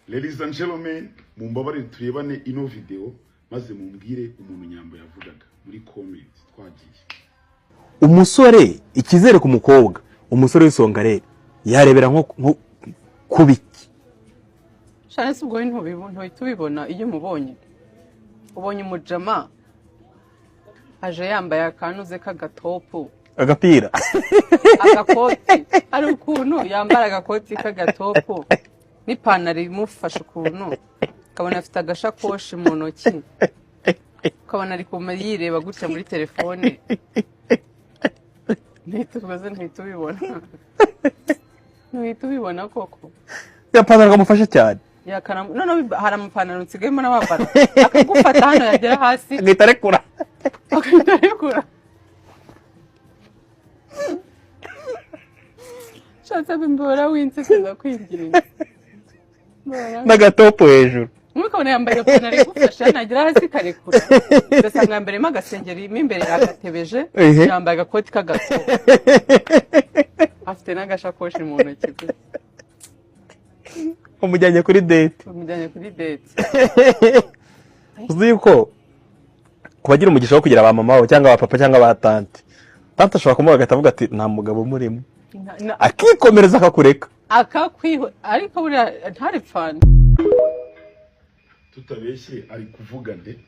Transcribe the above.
Ladies and gentlemen, mumbabarire turebane ino video maze mumbwire umuntu Nyambo yavugaga muri comment twagiye. Umusore ikizere ku mukobwa, umusore w'isonga rero yarebera nko kubiki. Shana si ubwo nto tubibona iyo mubonye. Ubonye umujama aje yambaye akanuze k'agatopu. Agapira. Agakoti. Ari ukuntu yambara agakoti k'agatopu. N'ipantaro imufasha ukuntu. Kabona afite agashakoshi mu ntoki. Kabona ari yireba gutya muri telefone. Ntitubibona. Ntitubibona koko. Yapantaro kamufasha cyane. Yakana none hari amapantaro nsigayemo n'abambara. Akagufata hano yagera hasi. Agitarekura. Agitarekura. Shatse bimbora winsekeza kwinjira. N'agatopo hejuru. Mwikabona yambaye ipantaro igufasha nagira hasi karekura. Ndasanga yambaremo agasengeri imbere agatebeje yambaye agakoti k'agatopo. Afite n'agashakoshi mu ntoki. Umujyanye kuri date. Umujyanye kuri date. Uzi yuko kubagira umugisha wo kugira aba mama wawe cyangwa aba papa cyangwa aba tante. Tante ashobora kumuha agatavuga ati nta mugabo murimo. Akikomereza akakureka. Akakwiho ariko buriya ntari pfana. Tutabeshye ari kuvuga nde.